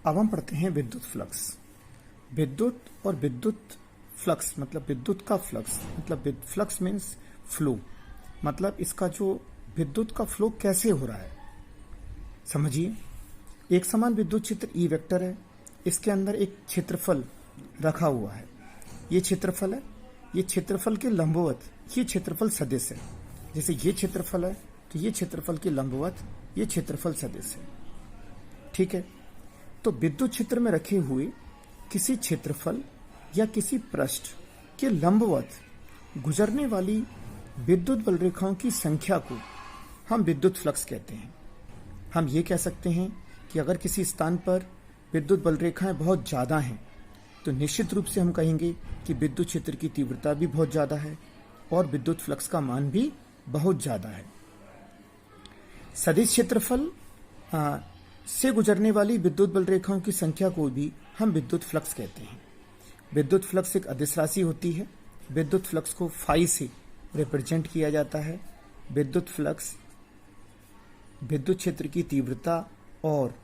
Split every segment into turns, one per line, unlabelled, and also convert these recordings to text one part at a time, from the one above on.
अब हम पढ़ते हैं विद्युत फ्लक्स। विद्युत और विद्युत फ्लक्स मतलब विद्युत का फ्लक्स मतलब फ्लक्स मीन्स फ्लो, मतलब इसका जो विद्युत का फ्लो कैसे हो रहा है। समझिए, एक समान विद्युत क्षेत्र ई वेक्टर है, इसके अंदर एक क्षेत्रफल रखा हुआ है। ये क्षेत्रफल है, ये क्षेत्रफल के लंबवत ये क्षेत्रफल सदिश है। जैसे ये क्षेत्रफल है तो ये क्षेत्रफल के लंबवत ये क्षेत्रफल सदिश है। ठीक है, तो विद्युत क्षेत्र में रखे हुए किसी क्षेत्रफल या किसी पृष्ठ के लंबवत गुजरने वाली विद्युत बल रेखाओं की संख्या को हम विद्युत फ्लक्स कहते हैं। हम ये कह सकते हैं कि अगर किसी स्थान पर विद्युत बल रेखाएं बहुत ज्यादा हैं तो निश्चित रूप से हम कहेंगे कि विद्युत क्षेत्र की तीव्रता भी बहुत ज्यादा है और विद्युत फ्लक्स का मान भी बहुत ज्यादा है। सदिश क्षेत्रफल से गुजरने वाली विद्युत बल रेखाओं की संख्या को भी हम विद्युत फ्लक्स कहते हैं। विद्युत फ्लक्स एक अदिश राशि होती है। विद्युत फ्लक्स को फाई से रिप्रेजेंट किया जाता है। विद्युत फ्लक्स विद्युत क्षेत्र की तीव्रता और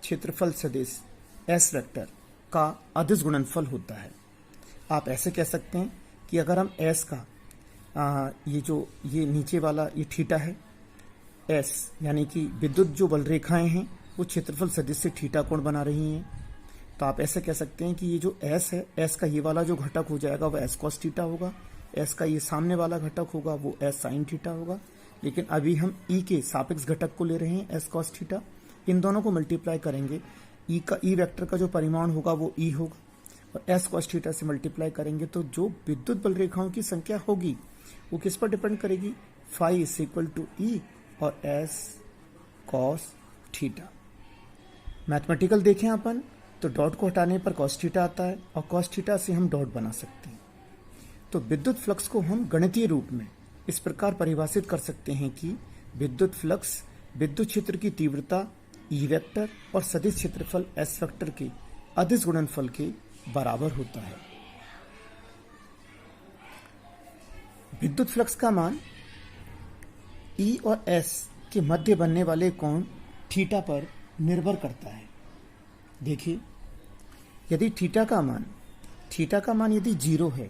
क्षेत्रफल सदिश एस वेक्टर का अदिश गुणनफल होता है। आप ऐसे कह सकते हैं कि अगर हम एस का ये नीचे वाला ये थीटा है, एस यानी कि विद्युत जो बल रेखाएं हैं वो क्षेत्रफल सदिश से थीटा कोण बना रही हैं, तो आप ऐसे कह सकते हैं कि ये जो एस है, एस का ये वाला जो घटक हो जाएगा वो एस कॉस थीटा होगा, एस का ये सामने वाला घटक होगा वो एस साइन थीटा होगा। लेकिन अभी हम ई के सापेक्ष घटक को ले रहे हैं एस कॉस थीटा। इन दोनों को मल्टीप्लाई करेंगे, ई वेक्टर का जो परिमाण होगा वो ई होगा और एस कॉस थीटा से मल्टीप्लाई करेंगे तो जो विद्युत बल रेखाओं की संख्या होगी वो किस पर डिपेंड करेगी, फाई इज इक्वल टू ई और एस कॉस थीटा। मैथमेटिकल देखें अपन तो डॉट को हटाने पर कॉस थीटा आता है और कॉस थीटा से हम डॉट बना सकते हैं। तो विद्युत फ्लक्स को हम गणितीय रूप में इस प्रकार परिभाषित कर सकते हैं कि विद्युत फ्लक्स विद्युत क्षेत्र की तीव्रता ई वेक्टर और सदिश क्षेत्रफल एस वेक्टर के अदिश गुणनफल के बराबर होता है। विद्युत फ्लक्स का मान ई और एस के मध्य बनने वाले कोण थीटा पर निर्भर करता है। देखिए, यदि थीटा का मान यदि 0 है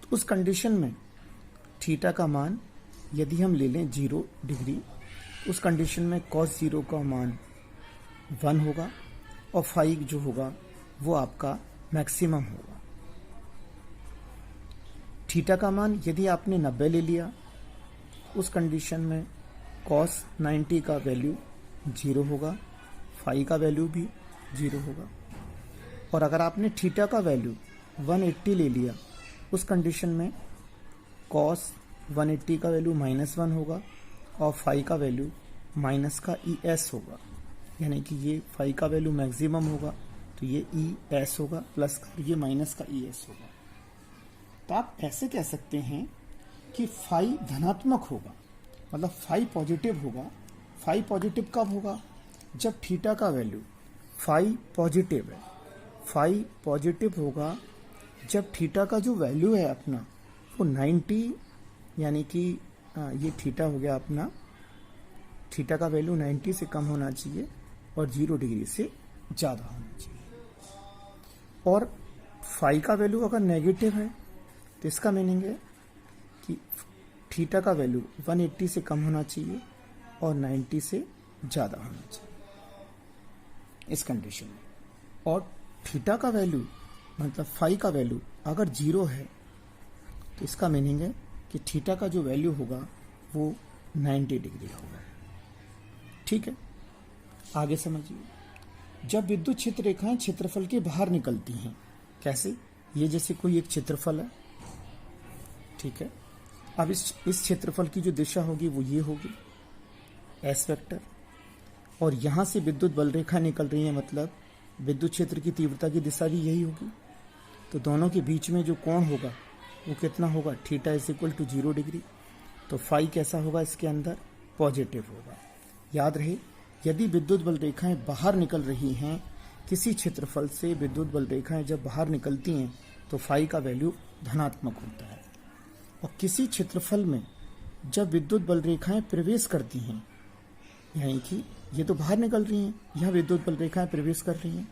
तो उस कंडीशन में थीटा का मान यदि हम ले लें 0 डिग्री, उस कंडीशन में cos 0 का मान 1 होगा और फाई जो होगा वो आपका मैक्सिमम होगा। थीटा का मान यदि आपने 90 ले लिया, उस कंडीशन में cos 90 का वैल्यू 0 होगा, फाई का वैल्यू भी 0 होगा। और अगर आपने थीटा का वैल्यू 180 ले लिया, उस कंडीशन में cos 180 का वैल्यू -1 होगा और फाई का वैल्यू माइनस का ई एस होगा, यानी कि ये फाई का वैल्यू मैक्सिमम होगा तो ये ई एस होगा प्लस ये माइनस का ई एस होगा। तो आप ऐसे कह सकते हैं कि फाई धनात्मक होगा, मतलब फाई पॉजिटिव होगा। फाई पॉजिटिव कब होगा, जब थीटा का वैल्यू फाई पॉजिटिव है, फाई पॉजिटिव होगा जब थीटा का जो वैल्यू है अपना वो 90, यानी कि ये थीटा हो गया अपना, थीटा का वैल्यू 90 से कम होना चाहिए और 0 डिग्री से ज़्यादा होना चाहिए। और फाई का वैल्यू अगर नेगेटिव है तो इसका मीनिंग है कि थीटा का वैल्यू 180 से कम होना चाहिए और 90 से ज़्यादा होना चाहिए इस कंडीशन में। और थीटा का वैल्यू मतलब फाई का वैल्यू अगर 0 है तो इसका मीनिंग है कि थीटा का जो वैल्यू होगा वो 90 डिग्री होगा। ठीक है, आगे समझिए। जब विद्युत क्षेत्र रेखाएं क्षेत्रफल के बाहर निकलती हैं, कैसे, ये जैसे कोई एक क्षेत्रफल है, ठीक है। अब इस क्षेत्रफल की जो दिशा होगी वो ये होगी एस वेक्टर, और यहां से विद्युत बल रेखा निकल रही है, मतलब विद्युत क्षेत्र की तीव्रता की दिशा भी यही होगी। तो दोनों के बीच में जो कोण होगा वो कितना होगा, theta is equal to 0 degree. तो फाई कैसा होगा, इसके अंदर पॉजिटिव होगा। याद रहे, यदि विद्युत बल रेखाएं बाहर निकल रही हैं, किसी क्षेत्रफल से विद्युत बल रेखाएं जब बाहर निकलती हैं तो फाई का वैल्यू धनात्मक होता है। और किसी क्षेत्रफल में जब विद्युत बल रेखाएं प्रवेश करती हैं, यानी कि ये तो बाहर निकल रही हैं, यहाँ विद्युत बल रेखाएं प्रवेश कर रही हैं,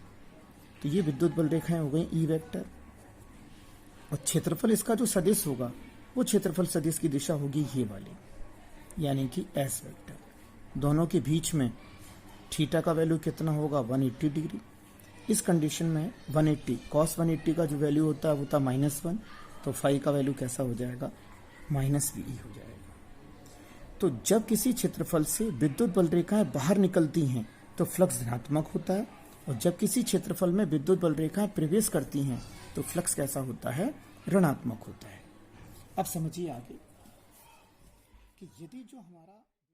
तो ये विद्युत बल रेखाएं हो गई ई वेक्टर, और क्षेत्रफल इसका जो सदिश होगा वो क्षेत्रफल सदिश की दिशा होगी ये वाली, यानी कि एस वेक्टर। दोनों के बीच में थीटा का वैल्यू कितना होगा 180 डिग्री। इस कंडीशन में 180 cos 180 का जो वैल्यू होता है वो होता -1, तो फाई का वैल्यू कैसा हो जाएगा -VE हो जाएगा। तो जब किसी क्षेत्रफल से विद्युत बल रेखाएं बाहर निकलती हैं तो फ्लक्स धनात्मक होता है, और जब किसी क्षेत्रफल में विद्युत बल रेखाएं प्रवेश करती हैं तो फ्लक्स कैसा होता है, ऋणात्मक होता है। अब समझिए आगे कि यदि जो हमारा